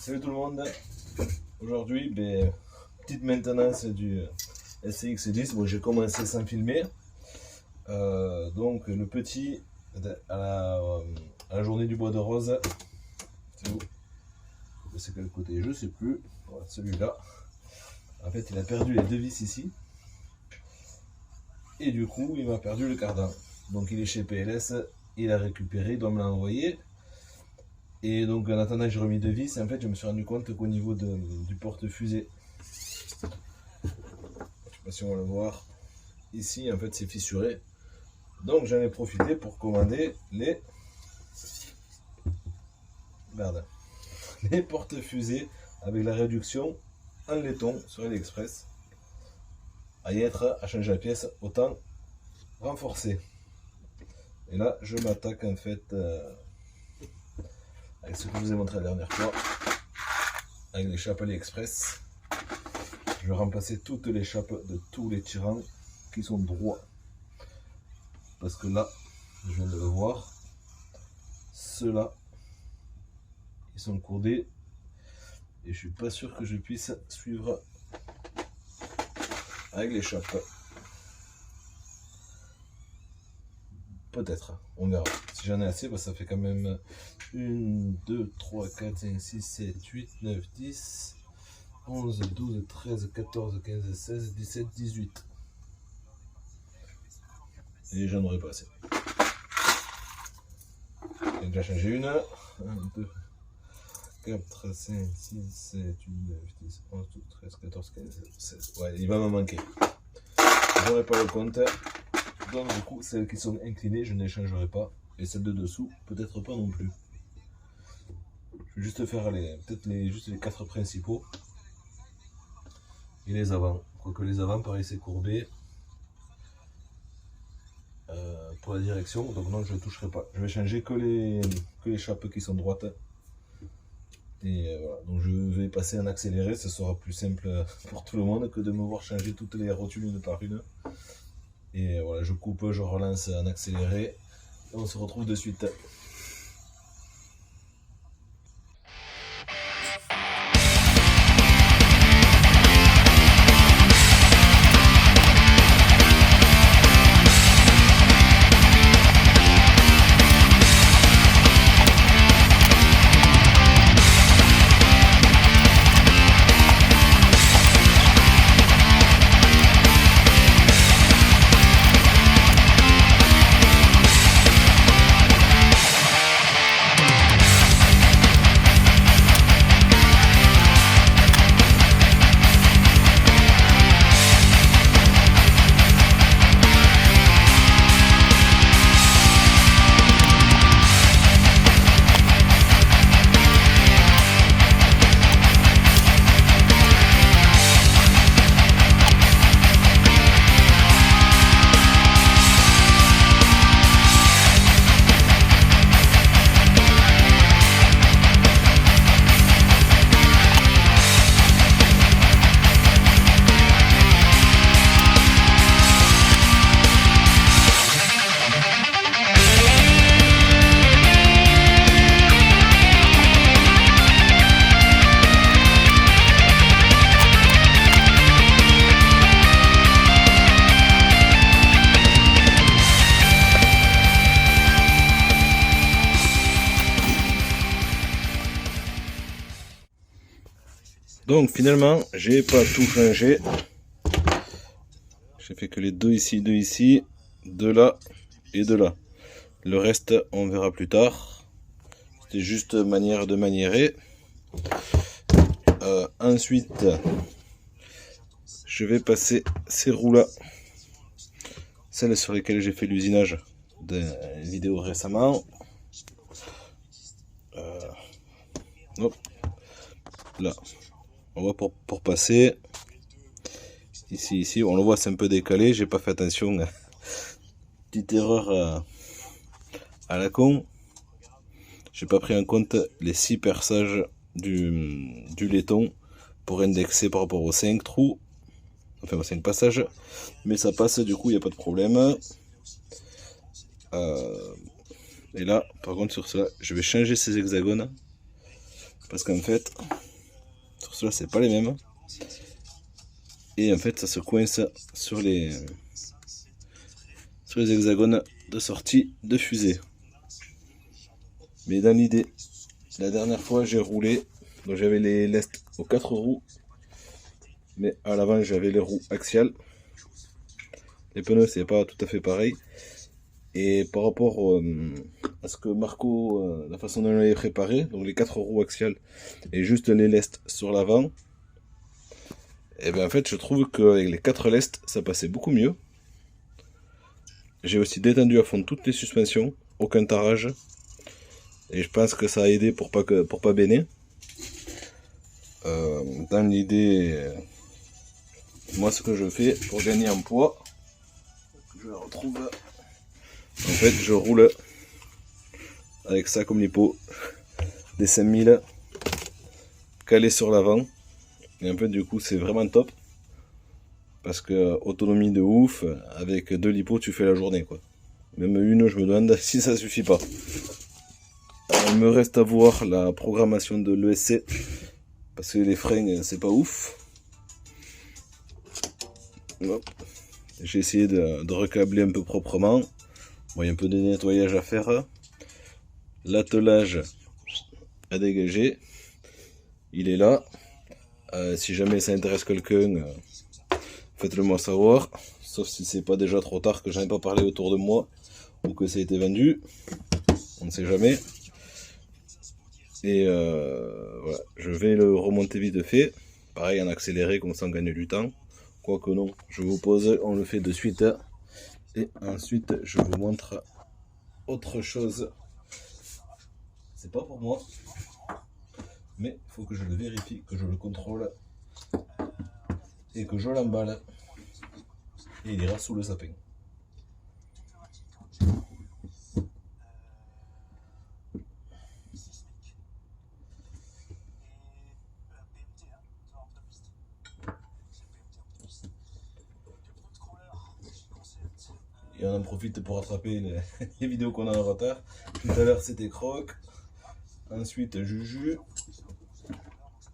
Salut tout le monde. Aujourd'hui, petite maintenance du SCX10. Bon, j'ai commencé sans filmer. Donc le petit à la journée du bois de rose. C'est où? C'est quel côté? Je sais plus. Voilà, celui-là. En fait, il a perdu les deux vis ici. Et du coup, il m'a perdu le cardan. Donc il est chez PLS. Il a récupéré, il doit me l'envoyer. Et donc en attendant, j'ai remis deux vis. Et en fait, je me suis rendu compte qu'au niveau du porte-fusée, je ne sais pas si on va le voir, ici, en fait, c'est fissuré. Donc j'en ai profité pour commander les porte-fusées avec la réduction en laiton sur AliExpress. À y être, à changer la pièce, autant renforcer. Et là, je m'attaque en fait avec ce que je vous ai montré la dernière fois, avec les chapes AliExpress. Je vais remplacer toutes les chapes de tous les tirants qui sont droits. Parce que là, je viens de le voir, ceux-là, ils sont courdés. Et je suis pas sûr que je puisse suivre avec les chapes. Peut-être, on verra. Si j'en ai assez, ça fait quand même 1, 2, 3, 4, 5, 6, 7, 8, 9, 10, 11, 12, 13, 14, 15, 16, 17, 18. Et j'en aurais pas assez. J'ai déjà changé une. 1, 2, 4, 5, 6, 7, 8, 9, 10, 11, 12, 13, 14, 15, 16. Ouais, il va m'en manquer. J'aurai pas le compte. Donc du coup, celles qui sont inclinées, je ne les changerai pas. Et celles de dessous, peut-être pas non plus. Je vais juste faire juste les 4 principaux. Et les avant. Quoique les avant, pareil, c'est courbé. Pour la direction, donc non, je ne toucherai pas. Je vais changer que les chapes qui sont droites. Et voilà, donc je vais passer en accéléré, ce sera plus simple pour tout le monde que de me voir changer toutes les rotules une par une. Et voilà, je coupe, je relance en accéléré, et on se retrouve de suite. Donc finalement, j'ai pas tout changé. J'ai fait que les deux ici, deux là et deux là. Le reste, on verra plus tard. C'était juste manière de maniérer. Ensuite, je vais passer ces roues-là, celles sur lesquelles j'ai fait l'usinage d'une vidéo récemment. Hop, là. On va pour passer ici, on le voit, c'est un peu décalé, j'ai pas fait attention. Petite erreur à la con, j'ai pas pris en compte les 6 perçages du laiton pour indexer par rapport aux 5 trous, enfin aux 5 passages, mais ça passe, du coup il n'y a pas de problème. Et là par contre sur cela, je vais changer ces hexagones Parce qu'en fait, sur cela c'est pas les mêmes. Et en fait ça se coince sur les hexagones de sortie de fusée. Mais dans l'idée, la dernière fois j'ai roulé, donc j'avais les lestes aux 4 roues, mais à l'avant j'avais les roues axiales. Les pneus c'est pas tout à fait pareil. Et par rapport à ce que Marco, la façon dont il l'avait préparé, donc les 4 roues axiales et juste les lestes sur l'avant, et bien en fait je trouve qu'avec les 4 lestes ça passait beaucoup mieux. J'ai aussi détendu à fond toutes les suspensions, aucun tarage. Et je pense que ça a aidé pour pas béner. Dans l'idée, moi ce que je fais pour gagner en poids, je retrouve. En fait, je roule avec ça comme l'hippo, des 5000 calés sur l'avant. Et en fait, du coup, c'est vraiment top. Parce que autonomie de ouf, avec 2 lipos, tu fais la journée, quoi. Même une, je me demande si ça suffit pas. Alors, il me reste à voir la programmation de l'ESC. Parce que les freins, c'est pas ouf. J'ai essayé de recabler un peu proprement. Bon, il y a un peu de nettoyage à faire. L'attelage à dégager. Il est là. Si jamais ça intéresse quelqu'un, faites-le moi savoir. Sauf si c'est pas déjà trop tard, que j'en ai pas parlé autour de moi. Ou que ça a été vendu. On ne sait jamais. Et voilà, je vais le remonter vite fait. Pareil en accéléré, comme ça on gagne du temps. Quoique non, je vous pose, on le fait de suite. Et ensuite je vous montre autre chose. C'est pas pour moi. Mais il faut que je le vérifie, que je le contrôle. Et que je l'emballe. Et il ira sous le sapin. Et on en profite pour rattraper les vidéos qu'on a en retard. Tout à l'heure c'était Croc. Ensuite Juju.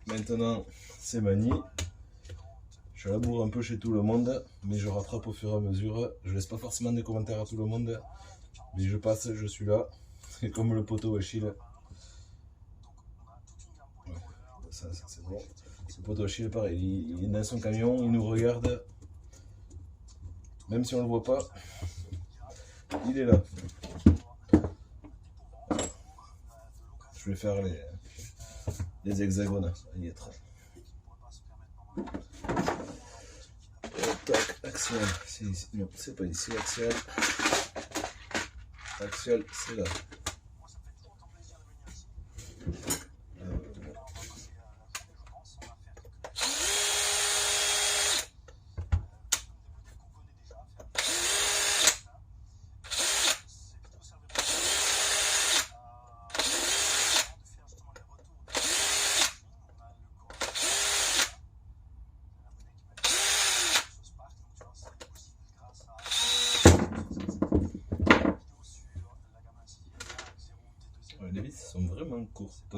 Maintenant c'est Mani. Je laboure un peu chez tout le monde. Mais je rattrape au fur et à mesure. Je laisse pas forcément des commentaires à tout le monde. Mais je passe, je suis là. C'est comme le poteau Achille. Ouais, ça c'est bon. Le poteau Achille pareil. Il est dans son camion, il nous regarde. Même si on le voit pas. Il est là. Je vais faire les hexagones à y être. Tac, axial, c'est ici. Non, c'est pas ici, axial. Axial, c'est là. Les vis sont vraiment courtes.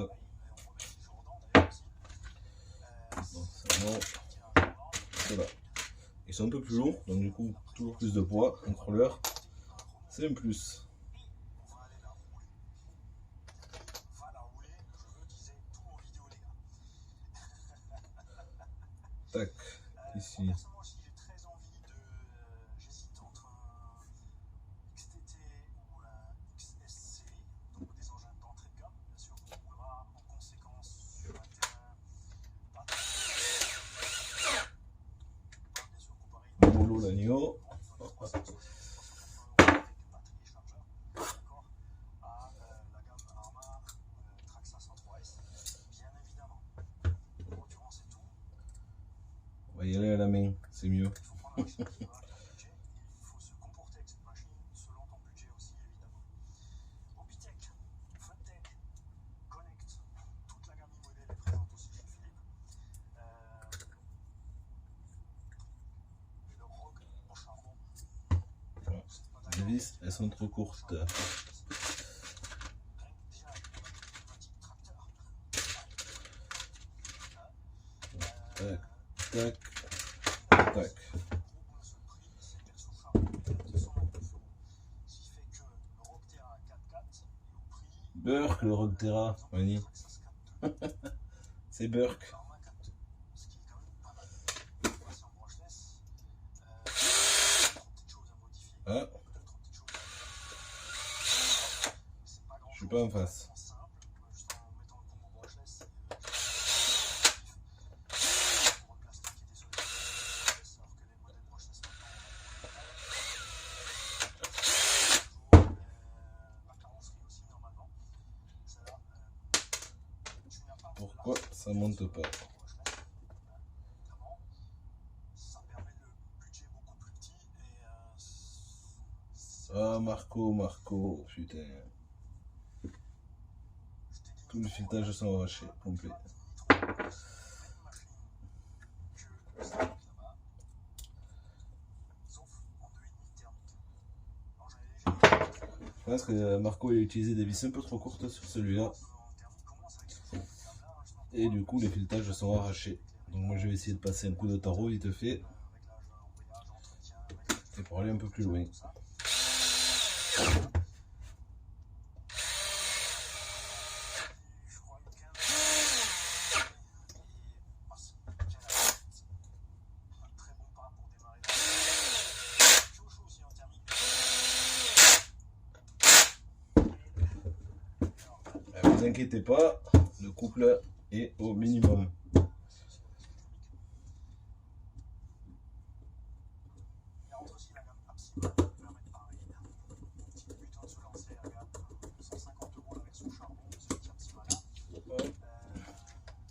Bon, voilà. Ils sont un peu plus lourds, donc du coup, toujours plus de poids. Un crawler, c'est un plus. Tac, ici. Molo l'agneau. On va y aller à la main, c'est mieux. Les vis, elles sont trop courtes. tac, tac. Burk, le Rockterra, Mani. C'est Burk. Ah. Je suis pas en face. Pourquoi ça monte pas? Ah Marco, putain. Tous les filetages sont arrachés, complet. Je pense que Marco a utilisé des vis un peu trop courtes sur celui-là. Et du coup les filetages sont arrachés. Donc moi je vais essayer de passer un coup de tarot vite fait. Et pour aller un peu plus loin. Ne vous inquiétez pas, le couple est au minimum.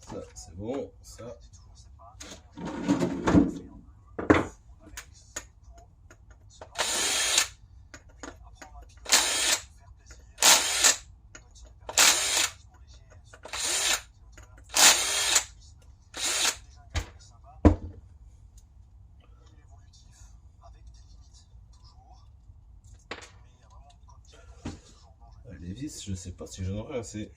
Ça c'est bon, ça. Les vis, je sais pas si j'en aurai assez.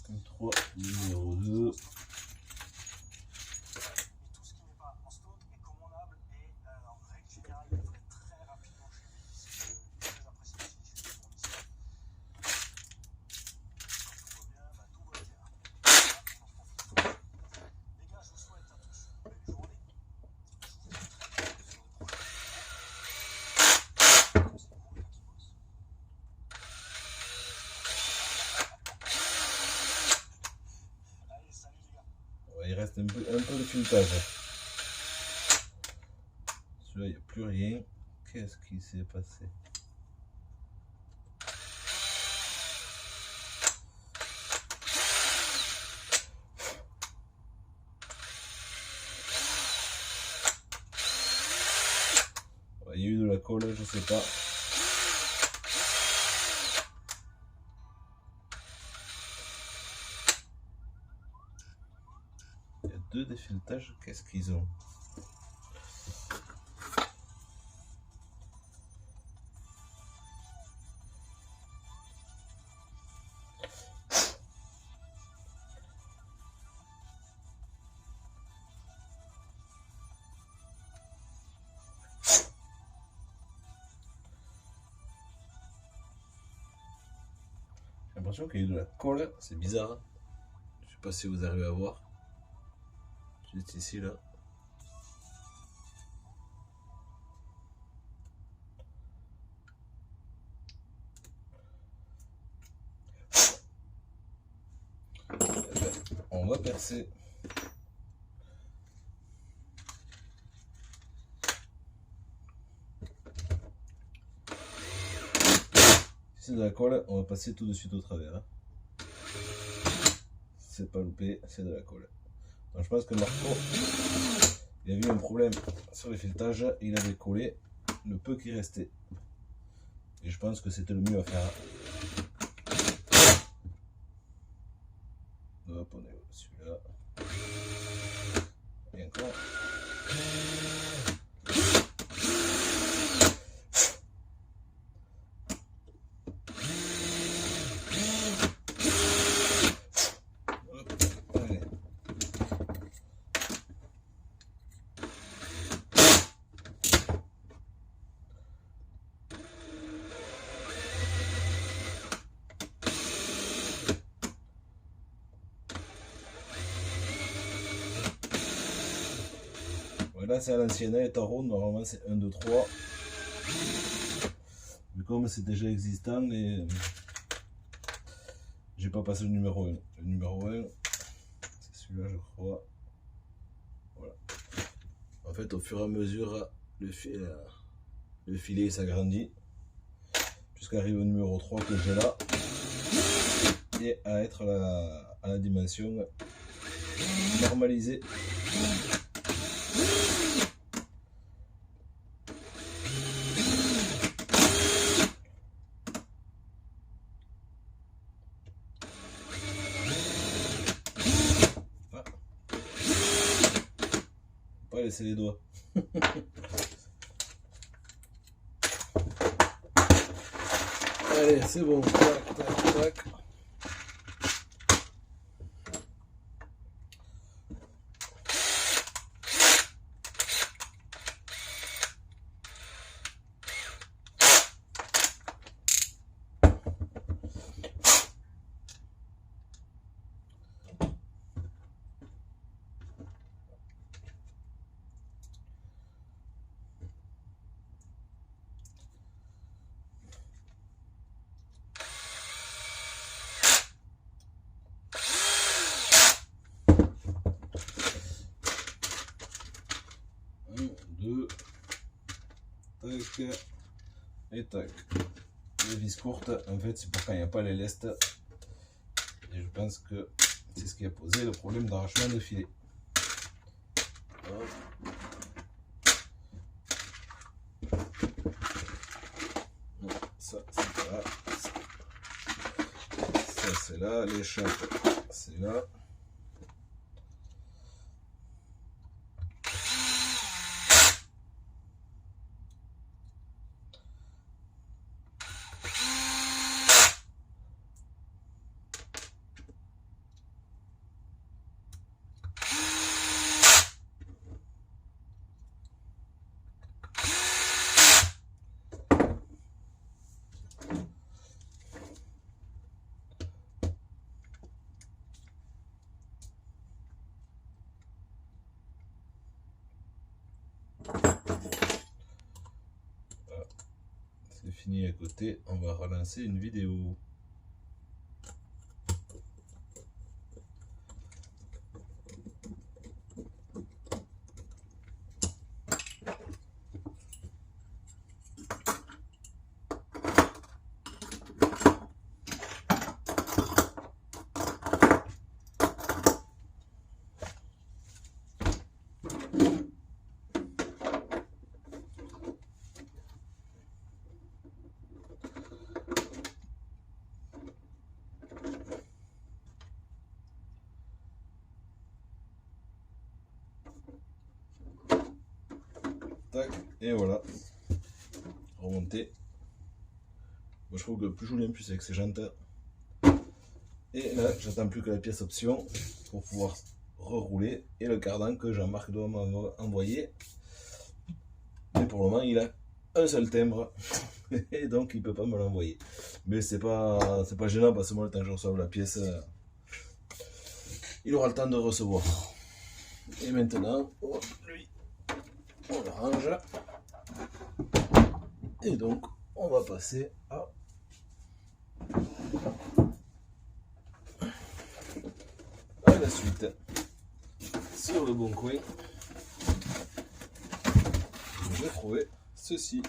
M3 numéro 2. Il reste un peu de filetage. Celui-là, il n'y a plus rien. Qu'est-ce qui s'est passé? Il y a eu de la colle, je sais pas. Il y a deux défiletages, qu'est-ce qu'ils ont? J'ai l'impression qu'il y a eu de la colle, c'est bizarre. Je sais pas si vous arrivez à voir. Juste ici là. On va percer. Si c'est de la colle, on va passer tout de suite au travers. Hein. C'est pas loupé, c'est de la colle. Donc je pense que Marco, il a eu un problème sur les filetages, il avait collé le peu qui restait. Et je pense que c'était le mieux à faire. Hop, on est celui-là. Et D'accord. Allez. Voilà, c'est à l'ancienne état rond, normalement c'est 1, 2, 3. Mais comme c'est déjà existant, et j'ai pas passé le numéro 1. Le numéro 1, c'est celui-là, je crois. Voilà. En fait, au fur et à mesure, le filet s'agrandit jusqu'à arriver au numéro 3 que j'ai là et à être à la dimension normalisée. Ah. Pas laisser les doigts. Allez, c'est bon. Tac, tac, tac. Tac et tac. Les vis courtes, en fait, c'est pour quand il n'y a pas les lestes. Et je pense que c'est ce qui a posé le problème d'arrachement de filet. Ça, c'est là. Ça, c'est là. L'échappe, c'est là. C'est fini à côté, on va relancer une vidéo. Tac, et voilà. Remonter. Moi je trouve que plus joli, plus avec ces jantes. Et là, j'attends plus que la pièce option pour pouvoir rerouler. Et le cardan que Jean-Marc doit m'envoyer. Mais pour le moment, il a un seul timbre. Et donc, il peut pas me l'envoyer. Mais c'est pas gênant parce que moi, le temps que je reçoive la pièce, il aura le temps de recevoir. Et maintenant, oh, lui, on le range. Et donc, on va passer à la suite. Sur le bon coin, je vais trouver ceci.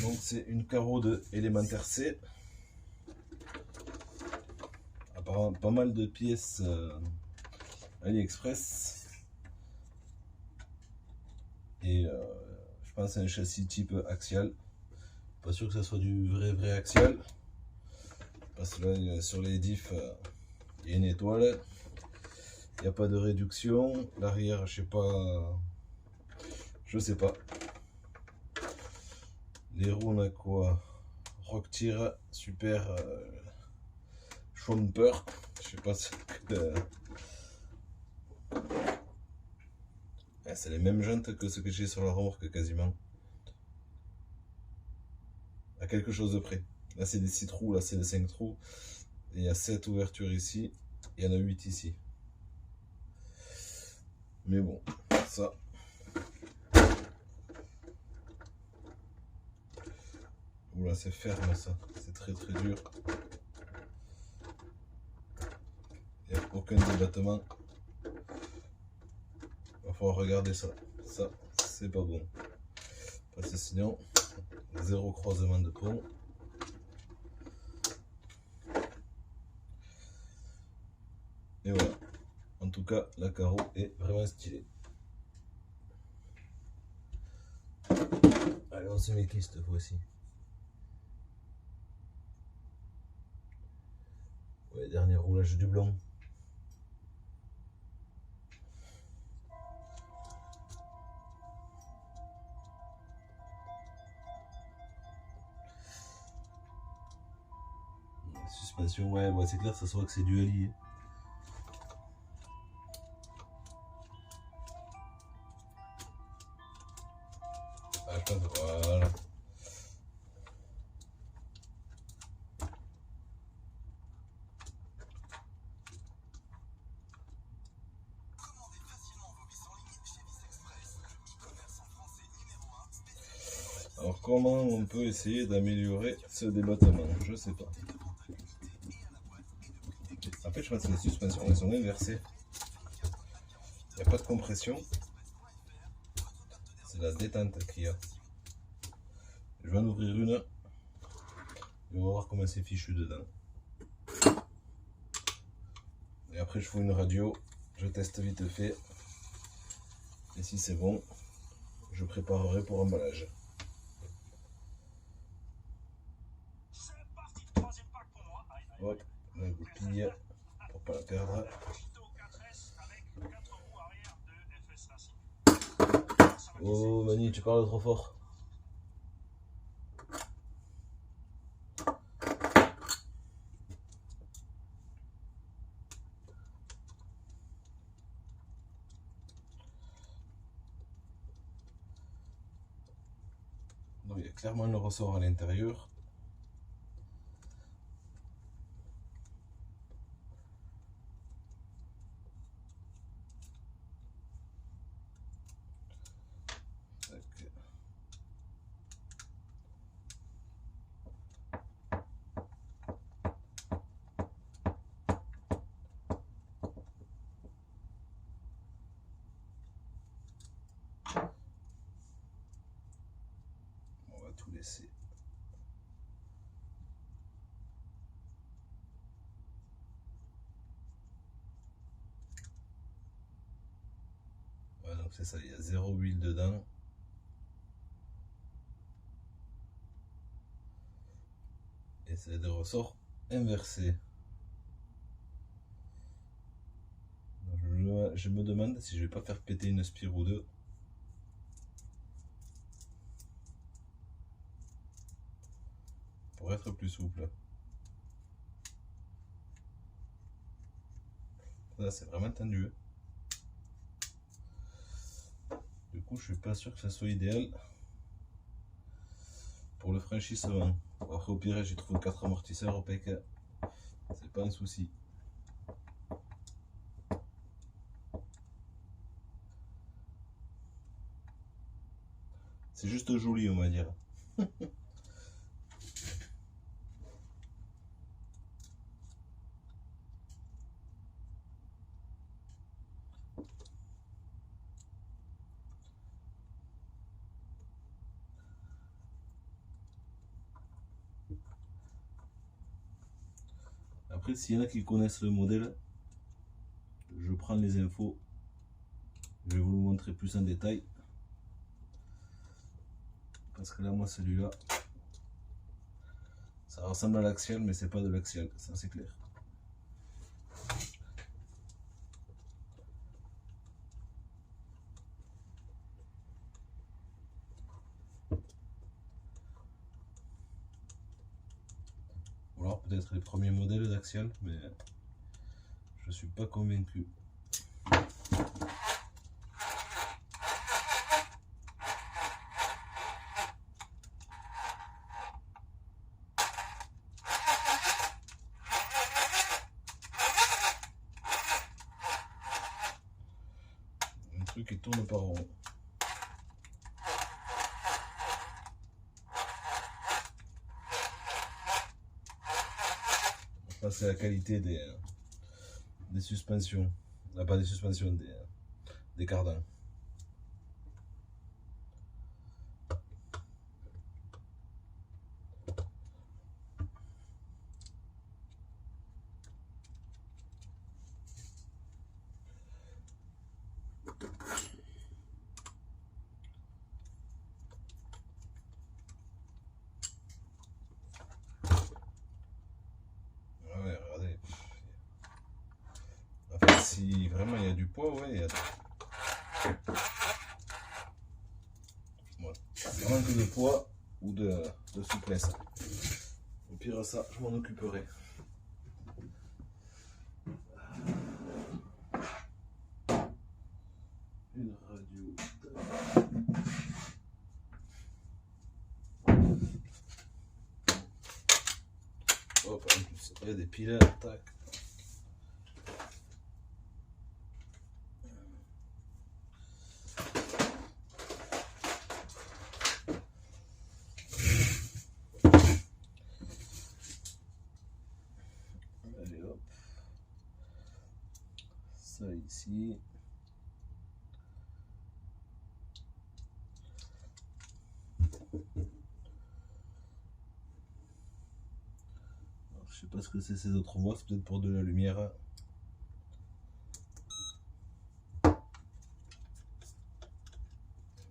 Donc c'est une carreau de élémentaire C. Apparemment pas mal de pièces AliExpress. Et je pense à un châssis type axial. Pas sûr que ça soit du vrai axial. Parce que là, sur les diffs, il y a une étoile. Il n'y a pas de réduction. L'arrière, je sais pas. Je sais pas. Les roues, on a quoi? Rocktir Super Schwamper. Je sais pas ce que. C'est les mêmes jantes que ce que j'ai sur la remorque quasiment. À quelque chose de près. Là c'est des 6 trous, là c'est des 5 trous. Et il y a 7 ouvertures ici. Il y en a 8 ici. Mais bon, ça. Oula, c'est ferme ça. C'est très très dur. Il n'y a aucun débattement. Il va falloir regarder ça. Ça, c'est pas bon. Parce que sinon, zéro croisement de pont. Et voilà. En tout cas, la carreau est vraiment stylée. Allez, on se met qui cette fois-ci? Ouais, dernier roulage du blanc. Suspension, ouais, c'est clair, ça se voit que c'est du allié. Voilà. Alors comment on peut essayer d'améliorer ce débattement? Je sais pas. En fait, je pense que les suspensions elles sont inversées. Il n'y a pas de compression. C'est la détente qu'il y a. Je vais en ouvrir une. Et on va voir comment c'est fichu dedans. Et après, je fais une radio. Je teste vite fait. Et si c'est bon, je préparerai pour emballage. Hop, la goupille pour pas la perdre. Oh Mani, tu parles trop fort. Donc il y a clairement le ressort à l'intérieur. On va tout laisser. Voilà, donc c'est ça, il y a zéro huile dedans. Et c'est des ressorts inversés. Je me demande si je vais pas faire péter une spire ou deux. Pour être plus souple. Là c'est vraiment tendu. Du coup je suis pas sûr que ça soit idéal pour le franchissement. Après au pire j'ai trouvé 4 amortisseurs au PK. C'est pas un souci. C'est juste joli on va dire. Après s'il y en a qui connaissent le modèle, je prends les infos. Je vais vous le montrer plus en détail. Parce que là moi celui-là Ça ressemble à l'axial, mais c'est pas de l'axial, ça c'est clair. Ou alors peut-être les premiers modèles d'axial, mais je suis pas convaincu. Un truc qui tourne par rond. Ça c'est la qualité des suspensions. Ah, pas des suspensions, des cardans. Ah ouais, regardez. Enfin, si vraiment il y a du poids, ouais, il y a. Bon, il manque de poids ou de souplesse. Au pire, ça, je m'en occuperai. Une radio. Hop, en plus, il y a des piles, tac. Allez hop. Ça ici. Alors, je sais pas ce que c'est ces autres voies, c'est peut-être pour de la lumière.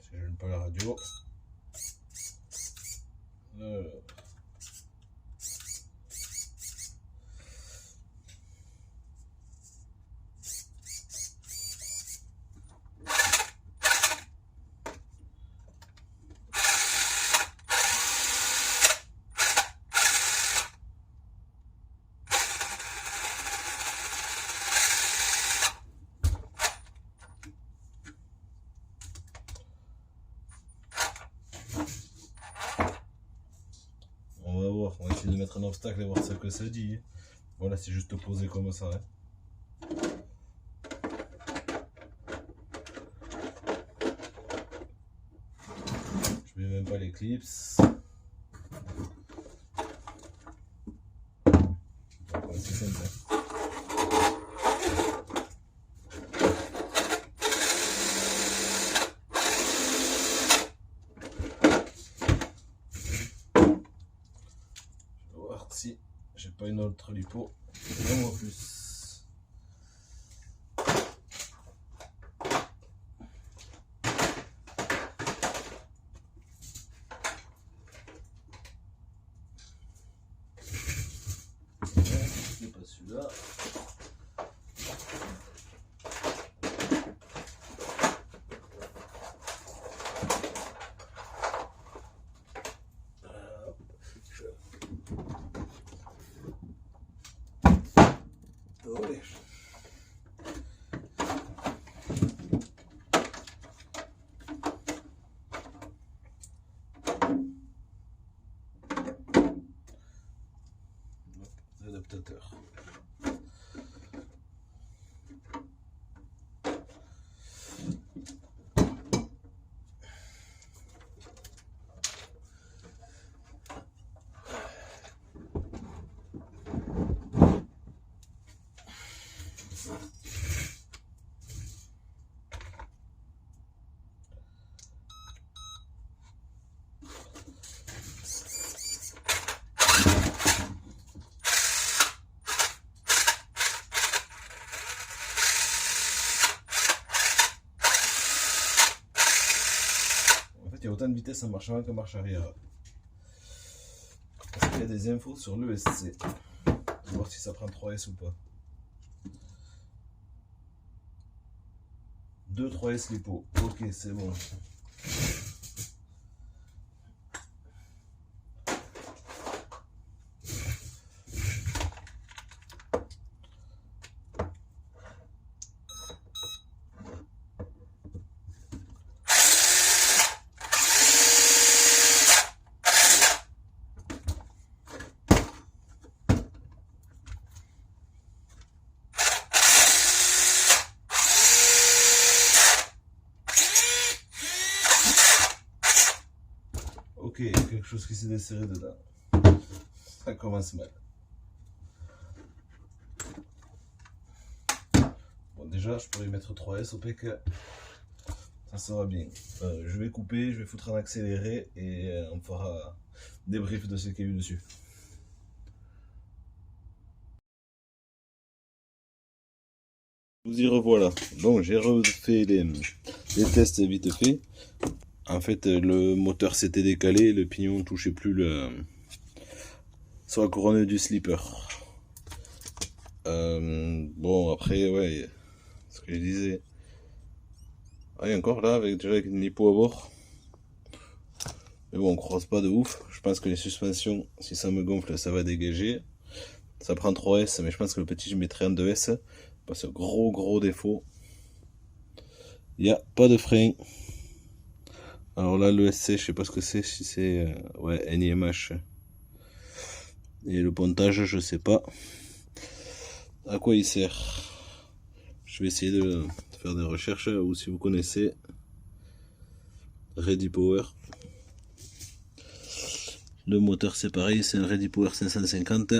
Si j'aime pas la radio. On va voir, on va essayer de mettre un obstacle et voir ce que ça dit. Voilà, c'est juste posé comme ça. Hein. Je mets même pas les clips. C'est simple. Je vais voir si j'ai pas une autre lipo. Un en plus. C'est pas celui-là. Adaptateur. Il y a autant de vitesse en marche avant qu'en marche arrière. il y a des infos sur l'ESC. Voir si ça prend 3S ou pas. 2 3S lipo. Ok, c'est bon. Ok, il y a quelque chose qui s'est desserré dedans. Ça commence mal. Bon, déjà, je pourrais mettre 3S au PK. Ça sera bien. Je vais couper, je vais foutre en accéléré et on fera débrief de ce qu'il y a eu dessus. Vous y revoilà. Donc j'ai refait les tests vite fait. En fait, le moteur s'était décalé, le pignon ne touchait plus sur la couronne du slipper. Bon, après, ouais, ce que je disais. Ah, et encore là, déjà avec une lipo à bord. Mais bon, on croise pas de ouf. Je pense que les suspensions, si ça me gonfle, ça va dégager. Ça prend 3S, mais je pense que le petit, je mettrai en 2S. Parce que gros défaut. Il n'y a pas de frein. Alors là, le SC, je sais pas ce que c'est, si c'est ouais, NIMH. Et le pontage, je sais pas à quoi il sert. Je vais essayer de faire des recherches, ou si vous connaissez, Ready Power. Le moteur c'est pareil, c'est un Ready Power 550.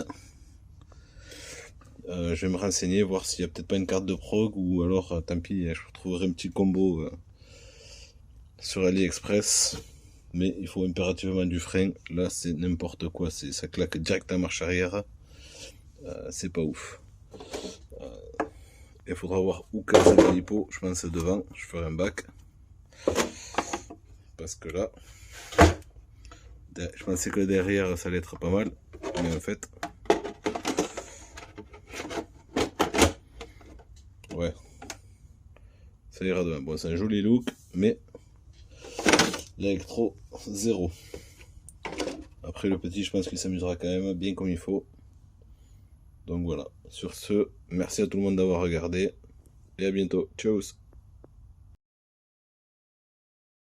Je vais me renseigner, voir s'il n'y a peut-être pas une carte de prog, ou alors tant pis, je trouverai un petit combo sur AliExpress. Mais il faut impérativement du frein. Là c'est n'importe quoi, ça claque direct en marche arrière. C'est pas ouf. Il faudra voir où casser la lipo. Je pense devant, je ferai un bac. Parce que là, je pensais que derrière ça allait être pas mal. Mais en fait, ouais, ça ira demain. Bon, c'est un joli look, mais l'électro, zéro. Après le petit, je pense qu'il s'amusera quand même bien comme il faut. Donc voilà, sur ce, merci à tout le monde d'avoir regardé. Et à bientôt. Ciao.